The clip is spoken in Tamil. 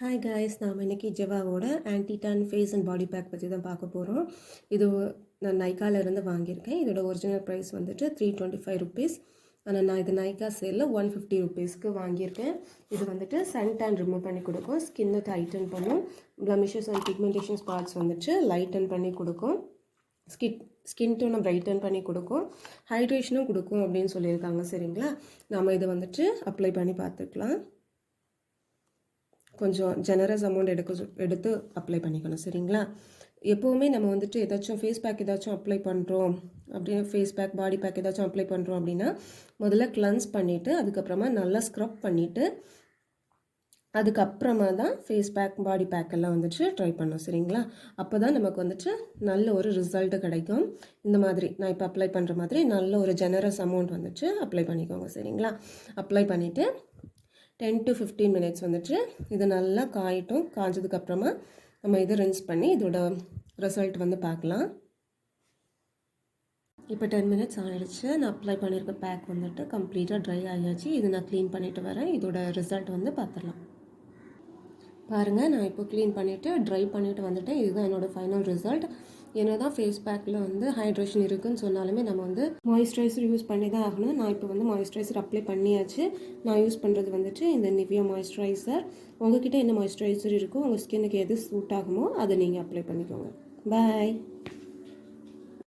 ஹாய் காய்ஸ், நாம் இன்றைக்கி ஜெவாவோட anti tan face and body pack பற்றி தான் பார்க்க போகிறோம். இது நான் நைக்காவிலேருந்து வாங்கியிருக்கேன். இதோட ஒரிஜினல் ப்ரைஸ் வந்துட்டு $325. ஆனால் நான் இது நைக்கா சேலில் $150 வாங்கியிருக்கேன். இது வந்துட்டு சன் டேன் ரிமூவ் பண்ணி கொடுக்கும், ஸ்கின்னை டைட்டன் பண்ணும், ப்ளமிஷஸ் அண்ட் பிக்மெண்டேஷன் ஸ்பாட்ஸ் வந்துட்டு லைட்டன் பண்ணி கொடுக்கும், ஸ்கின் டோனை பிரைட்டன் பண்ணி கொடுக்கும், ஹைட்ரேஷனும் கொடுக்கும் அப்படின்னு சொல்லியிருக்காங்க. சரிங்களா, நம்ம இதை வந்துட்டு அப்ளை பண்ணி பார்த்துக்கலாம். கொஞ்சம் ஜெனரஸ் அமௌண்ட் எடுத்து அப்ளை பண்ணிக்கணும். சரிங்களா, எப்போவுமே நம்ம வந்துட்டு ஏதாச்சும் ஃபேஸ் பேக் ஏதாச்சும் அப்ளை பண்ணுறோம் அப்படின்னு, ஃபேஸ் பேக் பாடி பேக் ஏதாச்சும் அப்ளை பண்ணுறோம் அப்படின்னா முதல்ல கிளன்ஸ் பண்ணிவிட்டு அதுக்கப்புறமா நல்லா ஸ்க்ரப் பண்ணிவிட்டு அதுக்கப்புறமா தான் ஃபேஸ் பேக் பாடி பேக் எல்லாம் வந்துட்டு ட்ரை பண்ணோம். சரிங்களா, அப்போ தான் நமக்கு வந்துட்டு நல்ல ஒரு ரிசல்ட்டு கிடைக்கும். இந்த மாதிரி நான் இப்போ அப்ளை பண்ணுற மாதிரி நல்ல ஒரு ஜெனரஸ் அமௌண்ட் வந்துட்டு அப்ளை பண்ணிக்கோங்க. சரிங்களா, அப்ளை பண்ணிவிட்டு 10 to 15 minutes வந்துட்டு இது நல்லா காயட்டும். காய்ஞ்சதுக்கப்புறமா நம்ம இதை ரின்ஸ் பண்ணி இதோட ரிசல்ட் வந்து பார்க்கலாம். இப்போ 10 minutes ஆகிடுச்சு. நான் அப்ளை பண்ணியிருக்க பேக் வந்துட்டு கம்ப்ளீட்டாக ட்ரை ஆகியாச்சு. இது நான் க்ளீன் பண்ணிவிட்டு வரேன். இதோட ரிசல்ட் வந்து பார்த்துடலாம். பாருங்கள், நான் இப்போ க்ளீன் பண்ணிவிட்டு ட்ரை பண்ணிவிட்டு வந்துட்டேன். இதுதான் என்னோடய ஃபைனல் ரிசல்ட். என்ன தான் ஃபேஸ் பேக்கில் வந்து ஹைட்ரேஷன் இருக்குதுன்னு சொன்னாலுமே நம்ம வந்து மாய்ஸ்சரைசர் யூஸ் பண்ணி தான் ஆகணும். நான் இப்போ வந்து மாய்ஸ்சரைசர் அப்ளை பண்ணியாச்சு. நான் யூஸ் பண்ணுறது வந்துட்டு இந்த நிவியா மாய்ஸ்சரைசர். உங்ககிட்ட என்ன மாய்ஸ்சரைசர் இருக்கோ, உங்கள் ஸ்கின்னுக்கு எது சூட் ஆகுமோ அதை நீங்கள் அப்ளை பண்ணிக்கோங்க. பாய்.